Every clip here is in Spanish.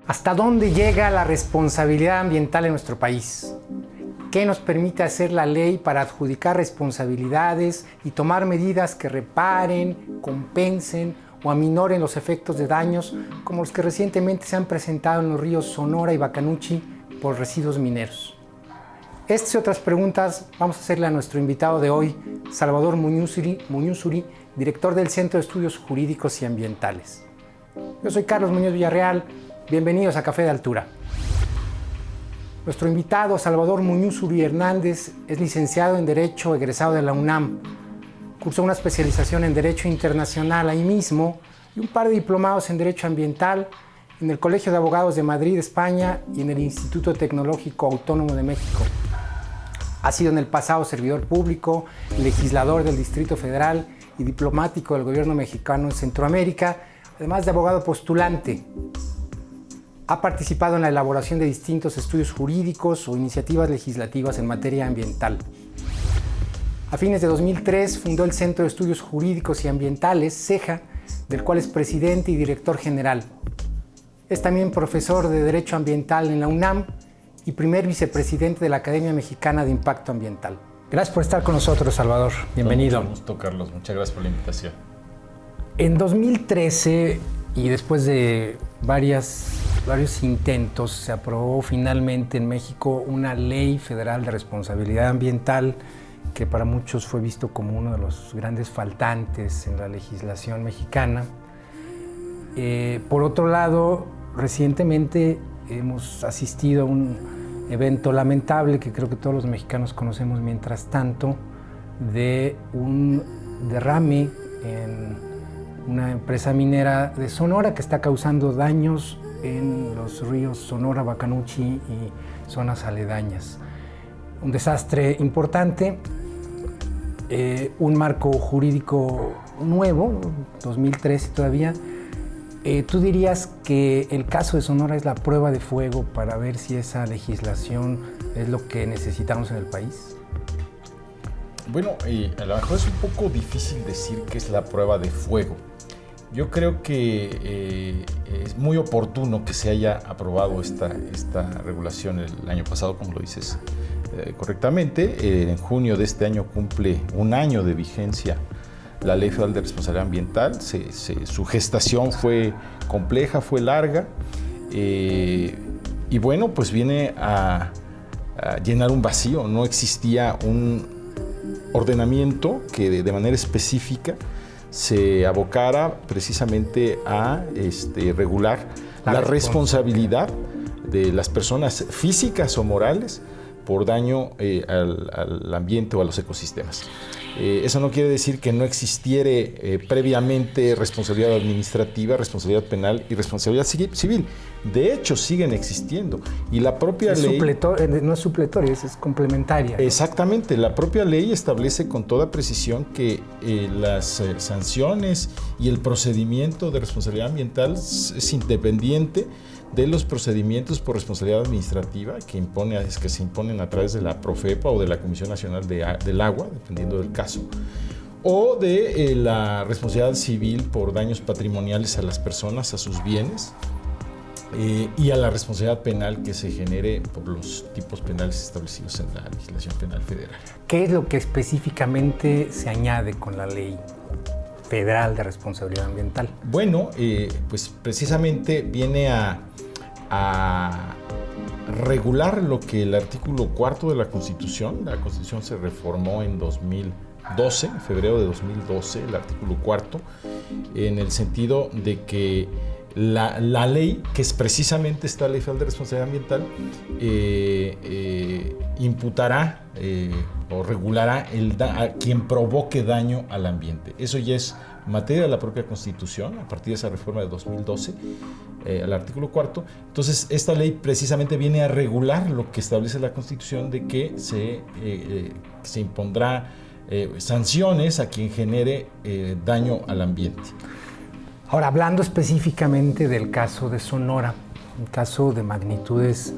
¿Hasta dónde llega la responsabilidad ambiental en nuestro país? ¿Qué nos permite hacer la ley para adjudicar responsabilidades y tomar medidas que reparen, compensen o aminoren los efectos de daños como los que recientemente se han presentado en los ríos Sonora y Bacanuchi por residuos mineros? Estas y otras preguntas vamos a hacerle a nuestro invitado de hoy, Salvador Muñozuri, director del Centro de Estudios Jurídicos y Ambientales. Yo soy Carlos Muñoz Villarreal. Bienvenidos a Café de Altura. Nuestro invitado, Salvador Muñozuri Hernández, es licenciado en Derecho, egresado de la UNAM. Cursó una especialización en Derecho Internacional ahí mismo y un par de diplomados en Derecho Ambiental en el Colegio de Abogados de Madrid, España, y en el Instituto Tecnológico Autónomo de México. Ha sido en el pasado servidor público, legislador del Distrito Federal y diplomático del gobierno mexicano en Centroamérica, además de abogado postulante. Ha participado en la elaboración de distintos estudios jurídicos o iniciativas legislativas en materia ambiental. A fines de 2003 fundó el Centro de Estudios Jurídicos y Ambientales, CEJA, del cual es presidente y director general. Es también profesor de Derecho Ambiental en la UNAM y primer vicepresidente de la Academia Mexicana de Impacto Ambiental. Gracias por estar con nosotros, Salvador. Bienvenido. Mucho gusto, Carlos. Muchas gracias por la invitación. En 2013, y después de varios intentos, se aprobó finalmente en México una ley federal de responsabilidad ambiental que para muchos fue visto como uno de los grandes faltantes en la legislación mexicana. Por otro lado, recientemente hemos asistido a un evento lamentable que creo que todos los mexicanos conocemos mientras tanto, de un derrame en una empresa minera de Sonora que está causando daños en los ríos Sonora, Bacanuchi y zonas aledañas. Un desastre importante, un marco jurídico nuevo, 2013 todavía. ¿Tú dirías que el caso de Sonora es la prueba de fuego para ver si esa legislación es lo que necesitamos en el país? Bueno, a lo mejor es un poco difícil decir que es la prueba de fuego. Yo creo que es muy oportuno que se haya aprobado esta regulación el año pasado, como lo dices correctamente. En junio de este año cumple un año de vigencia la Ley Federal de Responsabilidad Ambiental. Su gestación fue compleja, fue larga, y bueno, pues viene a llenar un vacío. No existía un ordenamiento que de manera específica se abocara precisamente a regular la responsabilidad de las personas físicas o morales por daño al ambiente o a los ecosistemas. Eso no quiere decir que no existiera previamente responsabilidad administrativa, responsabilidad penal y responsabilidad civil. De hecho, siguen existiendo. Y la propia ley... No es supletoria, es complementaria. Exactamente. La propia ley establece con toda precisión que las sanciones y el procedimiento de responsabilidad ambiental es independiente de los procedimientos por responsabilidad administrativa que se imponen a través de la Profepa o de la Comisión Nacional del Agua, dependiendo del caso, o de la responsabilidad civil por daños patrimoniales a las personas, a sus bienes, y a la responsabilidad penal que se genere por los tipos penales establecidos en la legislación penal federal. ¿Qué es lo que específicamente se añade con la Ley Federal de Responsabilidad Ambiental? Bueno, pues precisamente viene a regular lo que el artículo 4 de la Constitución se reformó en 2012, en febrero de 2012, el artículo 4, en el sentido de que la ley, que es precisamente esta Ley Federal de Responsabilidad Ambiental, imputará o regulará a quien provoque daño al ambiente. Eso ya es materia de la propia Constitución, a partir de esa reforma de 2012, al artículo 4. Entonces, esta ley precisamente viene a regular lo que establece la Constitución, de que se impondrá sanciones a quien genere daño al ambiente. Ahora, hablando específicamente del caso de Sonora, un caso de magnitudes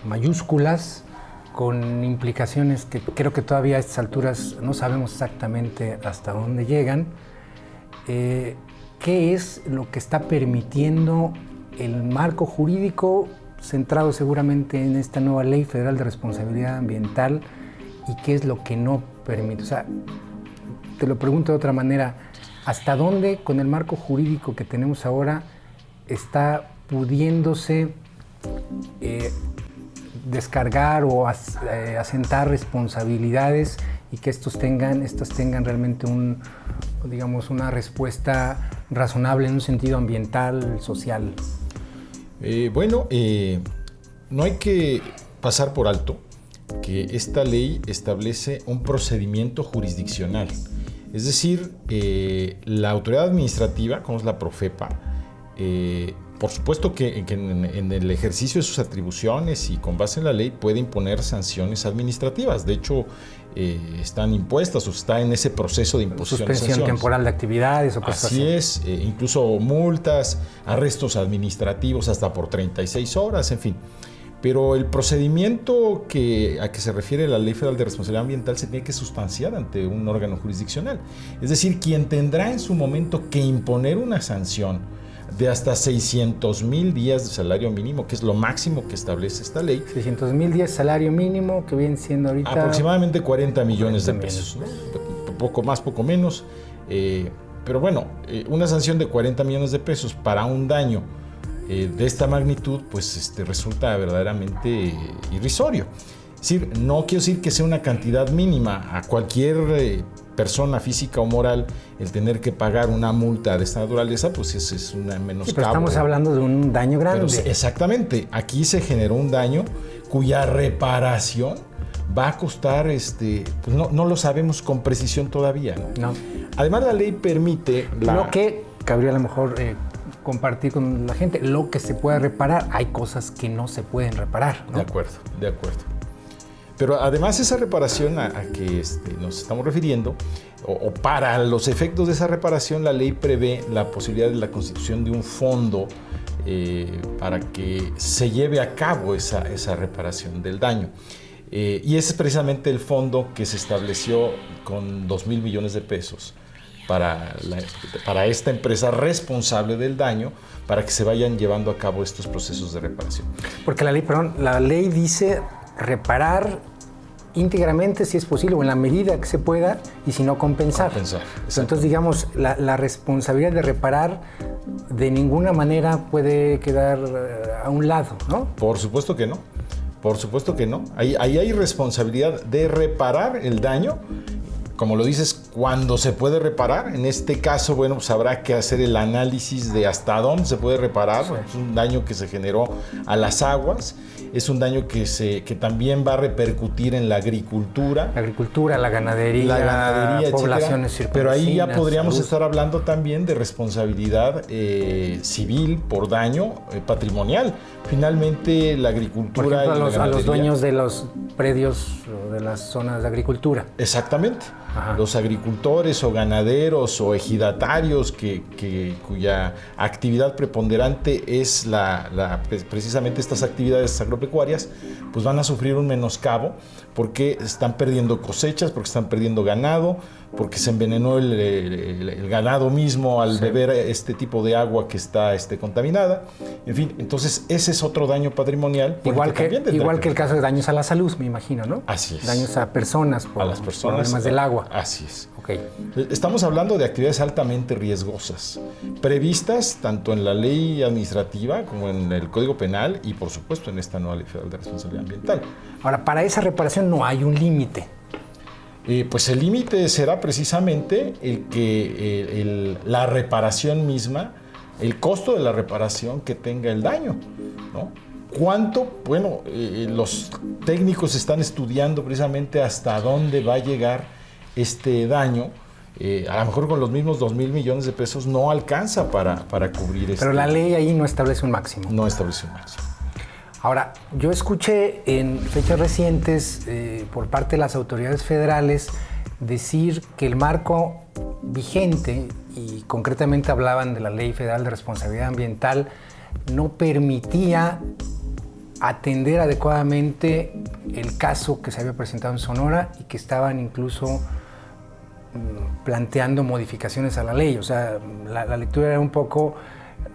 mayúsculas, con implicaciones que creo que todavía a estas alturas no sabemos exactamente hasta dónde llegan. ¿qué es lo que está permitiendo el marco jurídico centrado seguramente en esta nueva Ley Federal de Responsabilidad Ambiental y qué es lo que no permite? O sea, te lo pregunto de otra manera, ¿hasta dónde con el marco jurídico que tenemos ahora está pudiéndose descargar o asentar responsabilidades y que estas tengan realmente una respuesta razonable en un sentido ambiental, social? No hay que pasar por alto que esta ley establece un procedimiento jurisdiccional. Es decir, la autoridad administrativa, como es la Profepa, por supuesto que en el ejercicio de sus atribuciones y con base en la ley puede imponer sanciones administrativas. De hecho, están impuestas o está en ese proceso de imposición de sanciones. Suspensión temporal de actividades o cosas así. Así es, incluso multas, arrestos administrativos hasta por 36 horas, en fin. Pero el procedimiento a que se refiere la Ley Federal de Responsabilidad Ambiental se tiene que sustanciar ante un órgano jurisdiccional. Es decir, quien tendrá en su momento que imponer una sanción de hasta 600,000 días de salario mínimo, que es lo máximo que establece esta ley. 600,000 días de salario mínimo, que viene siendo ahorita aproximadamente 40 millones de pesos, ¿no? Poco más, poco menos. Pero bueno, una sanción de 40 millones de pesos para un daño de esta magnitud, pues resulta verdaderamente irrisorio. Es decir, no quiero decir que sea una cantidad mínima. A cualquier persona física o moral el tener que pagar una multa de esta naturaleza, pues es una menoscabo. Sí, pero estamos hablando de un daño grande. Pero, exactamente. Aquí se generó un daño cuya reparación va a costar, pues no lo sabemos con precisión todavía, ¿no? Además, la ley permite lo que cabría a lo mejor compartir con la gente, lo que se puede reparar. Hay cosas que no se pueden reparar, ¿no? De acuerdo. Pero además esa reparación a que nos estamos refiriendo, o para los efectos de esa reparación, la ley prevé la posibilidad de la constitución de un fondo para que se lleve a cabo esa reparación del daño. Y ese es precisamente el fondo que se estableció con 2,000 millones de pesos para esta empresa responsable del daño, para que se vayan llevando a cabo estos procesos de reparación. Porque la ley dice reparar íntegramente si es posible o en la medida que se pueda y si no compensar. Entonces, digamos, la responsabilidad de reparar de ninguna manera puede quedar a un lado, ¿no? Por supuesto que no. Ahí hay responsabilidad de reparar el daño. Como lo dices, cuando se puede reparar. En este caso, bueno, pues habrá que hacer el análisis de hasta dónde se puede reparar. Sí. Es un daño que se generó a las aguas. Es un daño que también va a repercutir en la agricultura. La ganadería, poblaciones circunvecinas. Pero ahí ya podríamos estar hablando también de responsabilidad civil por daño patrimonial. Finalmente, la agricultura... Por ejemplo, a los dueños de los predios o de las zonas de agricultura. Exactamente. Ajá. Los agricultores o ganaderos o ejidatarios cuya actividad preponderante es precisamente estas actividades agropecuarias, pues van a sufrir un menoscabo porque están perdiendo cosechas, porque están perdiendo ganado, porque se envenenó el ganado mismo al beber este tipo de agua que está contaminada. En fin, entonces ese es otro daño patrimonial. Igual que el caso de daños a la salud, me imagino, ¿no? Así es. Daños a personas por problemas del agua. Así es. Okay. Estamos hablando de actividades altamente riesgosas, previstas tanto en la ley administrativa como en el Código Penal y, por supuesto, en esta nueva Ley Federal de Responsabilidad Ambiental. Ahora, para esa reparación no hay un límite. Pues el límite será precisamente la reparación misma, el costo de la reparación que tenga el daño, ¿no? ¿Cuánto? Bueno, los técnicos están estudiando precisamente hasta dónde va a llegar este daño. A lo mejor con los mismos 2,000 millones de pesos no alcanza para cubrir Pero la ley ahí no establece un máximo. No establece un máximo. Ahora, yo escuché en fechas recientes por parte de las autoridades federales decir que el marco vigente, y concretamente hablaban de la Ley Federal de Responsabilidad Ambiental, no permitía atender adecuadamente el caso que se había presentado en Sonora y que estaban incluso planteando modificaciones a la ley. O sea, la lectura era un poco,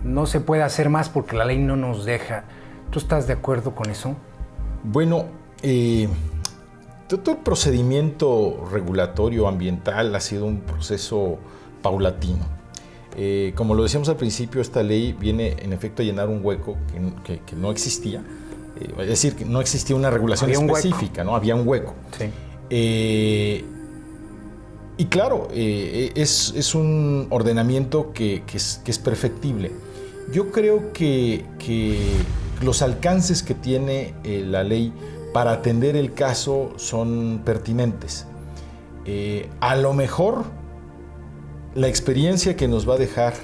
no se puede hacer más porque la ley no nos deja. ¿Tú estás de acuerdo con eso? Bueno, todo el procedimiento regulatorio ambiental ha sido un proceso paulatino. Como lo decíamos al principio, esta ley viene en efecto a llenar un hueco que no existía. Es decir, que no existía una regulación específica, ¿no? Había un hueco. Sí. Y claro, es un ordenamiento que es perfectible. Yo creo que los alcances que tiene la ley para atender el caso son pertinentes. A lo mejor la experiencia que nos va a dejar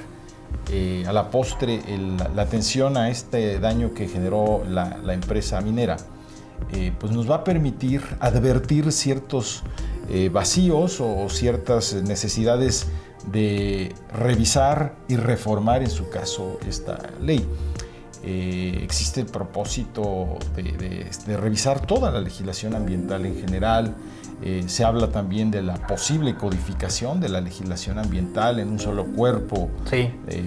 a la postre la atención a este daño que generó la empresa minera, pues nos va a permitir advertir ciertos vacíos o ciertas necesidades de revisar y reformar en su caso esta ley. Existe el propósito de revisar toda la legislación ambiental en general. Se habla también de la posible codificación de la legislación ambiental en un solo cuerpo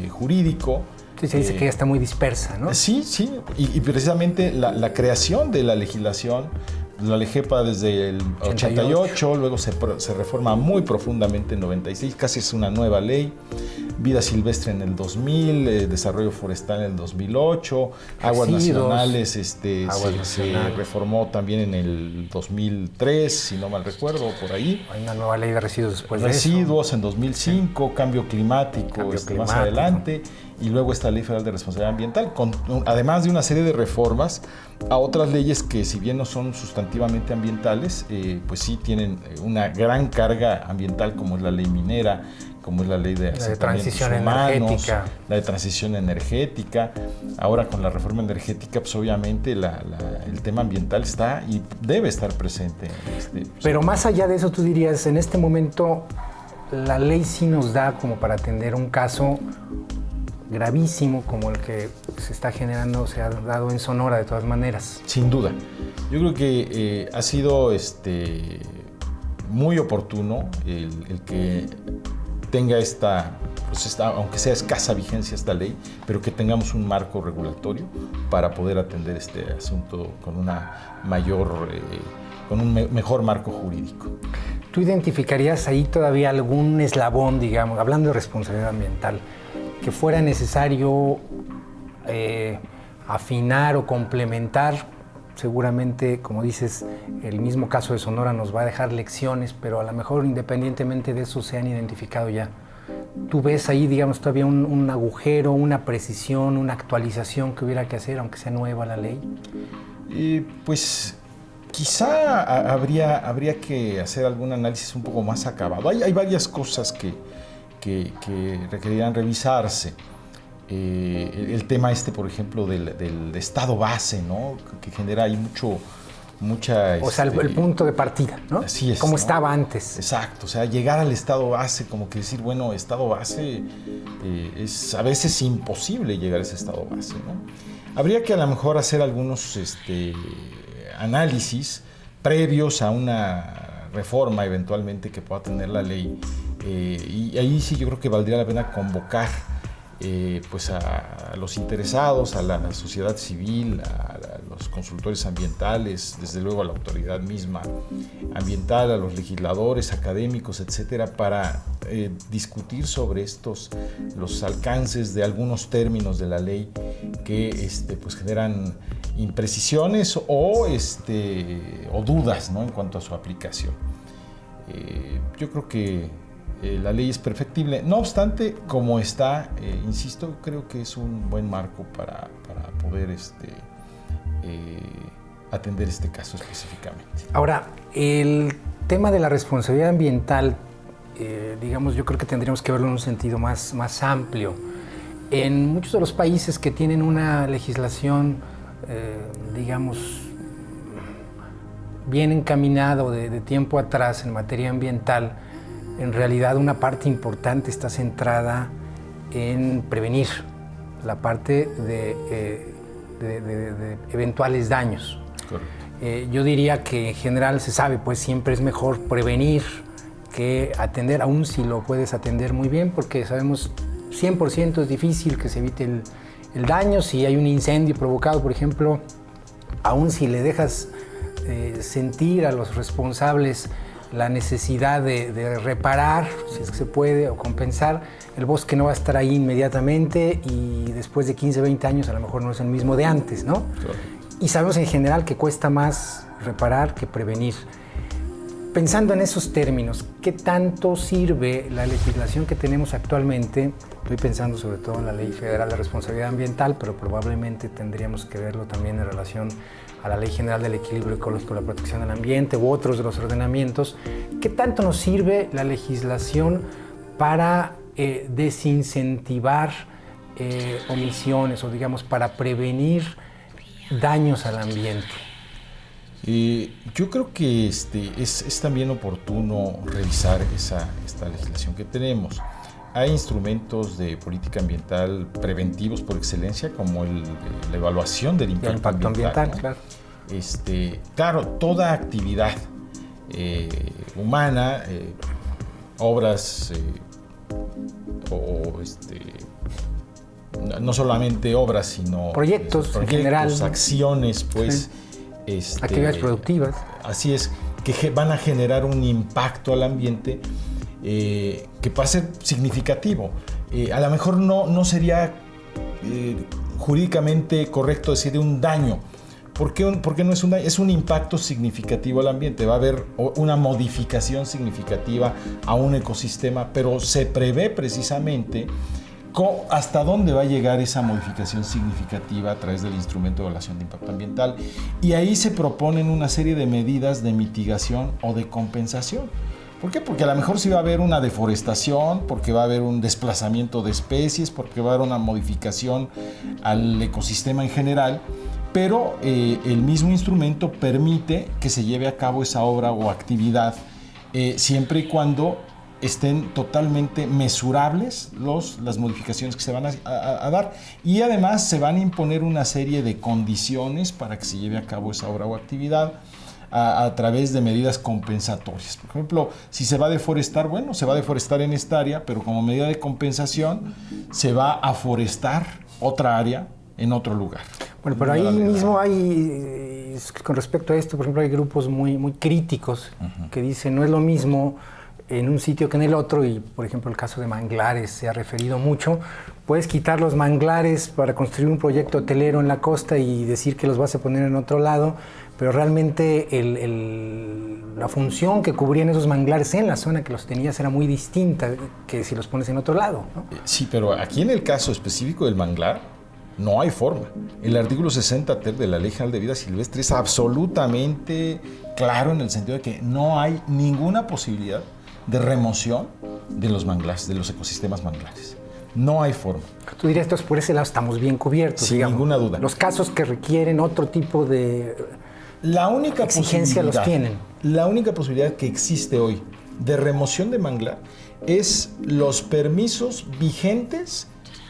jurídico. Sí, se dice que ya está muy dispersa, ¿no? Sí, y precisamente la creación de la legislación, la LEGEPA desde el 88, luego se reforma muy profundamente en 96, casi es una nueva ley. Vida silvestre en el 2000, desarrollo forestal en el 2008, aguas nacionales se reformó también en el 2003, si no mal recuerdo, por ahí. Hay una nueva ley de residuos después de eso. Residuos en 2005, cambio climático más adelante, y luego esta Ley Federal de Responsabilidad Ambiental, además de una serie de reformas a otras leyes que, si bien no son sustantivamente ambientales, pues sí tienen una gran carga ambiental, como es la ley minera, como es la ley de transición energética. La de transición energética. Ahora con la reforma energética, pues obviamente el tema ambiental está y debe estar presente. Pero más allá de eso, tú dirías, en este momento la ley sí nos da como para atender un caso gravísimo como el que se está generando, se ha dado en Sonora de todas maneras. Sin duda. Yo creo que ha sido muy oportuno el que tenga aunque sea escasa vigencia esta ley, pero que tengamos un marco regulatorio para poder atender este asunto con un mejor marco jurídico. ¿Tú identificarías ahí todavía algún eslabón, digamos, hablando de responsabilidad ambiental, que fuera necesario afinar o complementar? Seguramente, como dices, el mismo caso de Sonora nos va a dejar lecciones, pero a lo mejor independientemente de eso se han identificado ya. ¿Tú ves ahí, digamos, todavía un agujero, una precisión, una actualización que hubiera que hacer, aunque sea nueva la ley? Pues quizá habría que hacer algún análisis un poco más acabado. Hay varias cosas que requerirían revisarse. El tema por ejemplo, del estado base, ¿no? Que genera ahí mucha... O sea, el punto de partida, ¿no? Así es. Como estaba antes. Exacto, o sea, llegar al estado base, como que decir, bueno, estado base, es a veces imposible llegar a ese estado base, ¿no? Habría que a lo mejor hacer algunos análisis previos a una reforma eventualmente que pueda tener la ley, y ahí sí yo creo que valdría la pena convocar pues a los interesados, a la sociedad civil, a los consultores ambientales, desde luego a la autoridad misma ambiental, a los legisladores, académicos, etcétera, para discutir sobre los alcances de algunos términos de la ley que pues generan imprecisiones o dudas, ¿no?, en cuanto a su aplicación. Yo creo que la ley es perfectible. No obstante, como está, insisto, creo que es un buen marco para poder atender este caso específicamente. Ahora, el tema de la responsabilidad ambiental, digamos, yo creo que tendríamos que verlo en un sentido más amplio. En muchos de los países que tienen una legislación, digamos, bien encaminado de tiempo atrás en materia ambiental, en realidad una parte importante está centrada en prevenir la parte de eventuales daños. Correcto. Yo diría que en general se sabe, pues siempre es mejor prevenir que atender, aún si lo puedes atender muy bien, porque sabemos 100% es difícil que se evite el daño. Si hay un incendio provocado, por ejemplo, aún si le dejas sentir a los responsables la necesidad de reparar, si es que se puede, o compensar, el bosque no va a estar ahí inmediatamente y después de 15, 20 años a lo mejor no es el mismo de antes, ¿no? Claro. Y sabemos en general que cuesta más reparar que prevenir. Pensando en esos términos, ¿qué tanto sirve la legislación que tenemos actualmente? Estoy pensando sobre todo en la Ley Federal de Responsabilidad Ambiental, pero probablemente tendríamos que verlo también en relación a la Ley General del Equilibrio Ecológico y la Protección del Ambiente u otros de los ordenamientos. ¿Qué tanto nos sirve la legislación para desincentivar omisiones o, digamos, para prevenir daños al ambiente? Yo creo que es también oportuno revisar esta legislación que tenemos. Hay instrumentos de política ambiental preventivos por excelencia, como la evaluación del impacto ambiental, ¿no? Claro. Claro, toda actividad humana, obras no solamente obras, sino proyectos en general, acciones, pues, sí. Actividades productivas. Así es, que van a generar un impacto al ambiente que va a ser significativo. A lo mejor no sería jurídicamente correcto decir un daño. ¿Por qué no es un daño? Es un impacto significativo al ambiente. Va a haber una modificación significativa a un ecosistema, pero se prevé precisamente hasta dónde va a llegar esa modificación significativa a través del instrumento de evaluación de impacto ambiental. Y ahí se proponen una serie de medidas de mitigación o de compensación. ¿Por qué? Porque a lo mejor sí va a haber una deforestación, porque va a haber un desplazamiento de especies, porque va a haber una modificación al ecosistema en general, pero el mismo instrumento permite que se lleve a cabo esa obra o actividad siempre y cuando estén totalmente mesurables las modificaciones que se van a dar, y además se van a imponer una serie de condiciones para que se lleve a cabo esa obra o actividad a través de medidas compensatorias. Por ejemplo, si se va a deforestar, bueno, se va a deforestar en esta área, pero como medida de compensación se va a forestar otra área en otro lugar. Bueno, pero ahí mismo hay, con respecto a esto, por ejemplo, hay grupos muy críticos que dicen no es lo mismo en un sitio que en el otro, y por ejemplo el caso de manglares se ha referido mucho. Puedes quitar los manglares para construir un proyecto hotelero en la costa y decir que los vas a poner en otro lado, pero realmente la función que cubrían esos manglares en la zona que los tenías era muy distinta que si los pones en otro lado, ¿no? Sí, pero aquí en el caso específico del manglar no hay forma. El artículo 60 ter de la Ley General de Vida Silvestre es absolutamente claro en el sentido de que no hay ninguna posibilidad de remoción de los manglares, de los ecosistemas manglares. No hay forma. Tú dirías, entonces por ese lado estamos bien cubiertos. Sin ninguna duda. Los casos que requieren otro tipo de exigencia los tienen. La única posibilidad que existe hoy de remoción de manglar es los permisos vigentes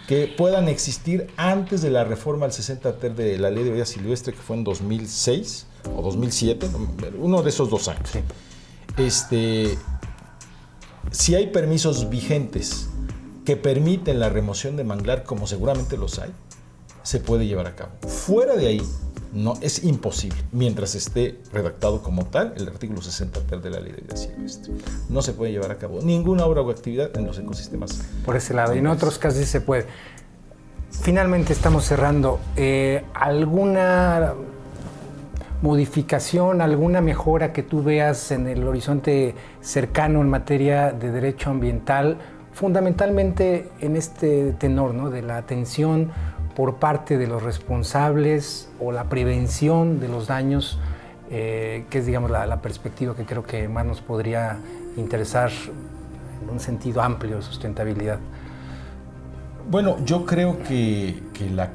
que puedan existir antes de la reforma al 60 ter de la Ley de Vida Silvestre, que fue en 2006 o 2007, uno de esos 2 años. Sí. Si hay permisos vigentes que permiten la remoción de manglar, como seguramente los hay, se puede llevar a cabo. Fuera de ahí, no, es imposible, mientras esté redactado como tal el artículo 60 ter de la Ley de Vida Silvestre. No se puede llevar a cabo ninguna obra o actividad en los ecosistemas. Por ese lado, y en otros casos sí se puede. Finalmente estamos cerrando. ¿Alguna modificación, alguna mejora que tú veas en el horizonte cercano en materia de derecho ambiental, fundamentalmente en este tenor, ¿no?, de la atención por parte de los responsables o la prevención de los daños, que es, digamos, la perspectiva que creo que más nos podría interesar en un sentido amplio de sustentabilidad? Bueno, yo creo que la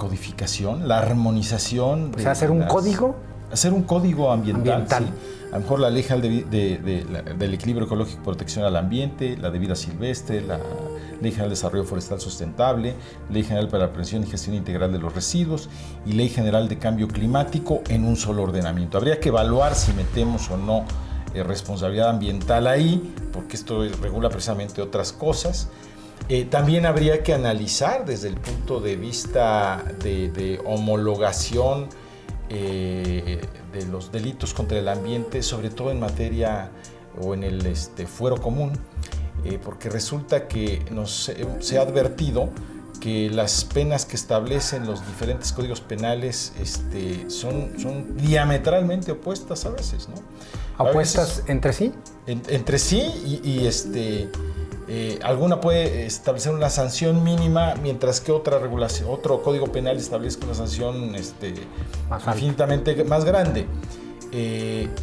la armonización... O sea, hacer un código. Hacer un código ambiental. Sí. A lo mejor la Ley General del Equilibrio Ecológico y Protección al Ambiente, la de Vida Silvestre, la Ley General de Desarrollo Forestal Sustentable, Ley General para la Prevención y Gestión Integral de los Residuos y Ley General de Cambio Climático en un solo ordenamiento. Habría que evaluar si metemos o no responsabilidad ambiental ahí, porque esto regula precisamente otras cosas. También habría que analizar desde el punto de vista de homologación de los delitos contra el ambiente, sobre todo en materia o en el fuero común, porque resulta que se ha advertido que las penas que establecen los diferentes códigos penales son diametralmente opuestas a veces, ¿no? ¿Opuestas entre sí? Entre sí y alguna puede establecer una sanción mínima, mientras que otra regulación, otro código penal establezca una sanción infinitamente más grande.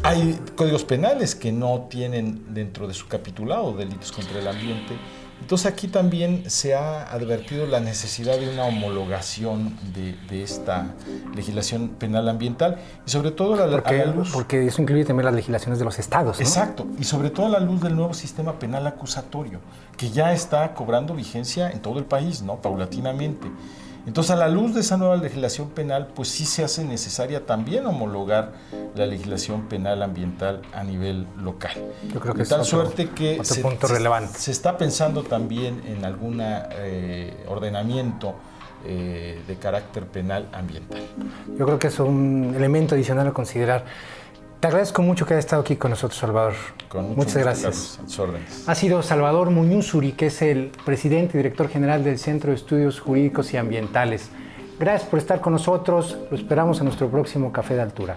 Hay códigos penales que no tienen dentro de su capitulado delitos contra el ambiente. Entonces aquí también se ha advertido la necesidad de una homologación de esta legislación penal ambiental y sobre todo a la luz... Porque eso incluye también las legislaciones de los estados, ¿no? Exacto, y sobre todo a la luz del nuevo sistema penal acusatorio, que ya está cobrando vigencia en todo el país, ¿no? Paulatinamente. Entonces, a la luz de esa nueva legislación penal, pues sí se hace necesaria también homologar la legislación penal ambiental a nivel local. Yo creo que de tal suerte que otro punto relevante. Se está pensando también en algún ordenamiento de carácter penal ambiental. Yo creo que es un elemento adicional a considerar. Te agradezco mucho que hayas estado aquí con nosotros, Salvador. Muchas gracias. Carlos, a tus órdenes. Ha sido Salvador Muñuzuri, que es el presidente y director general del Centro de Estudios Jurídicos y Ambientales. Gracias por estar con nosotros. Lo esperamos en nuestro próximo Café de Altura.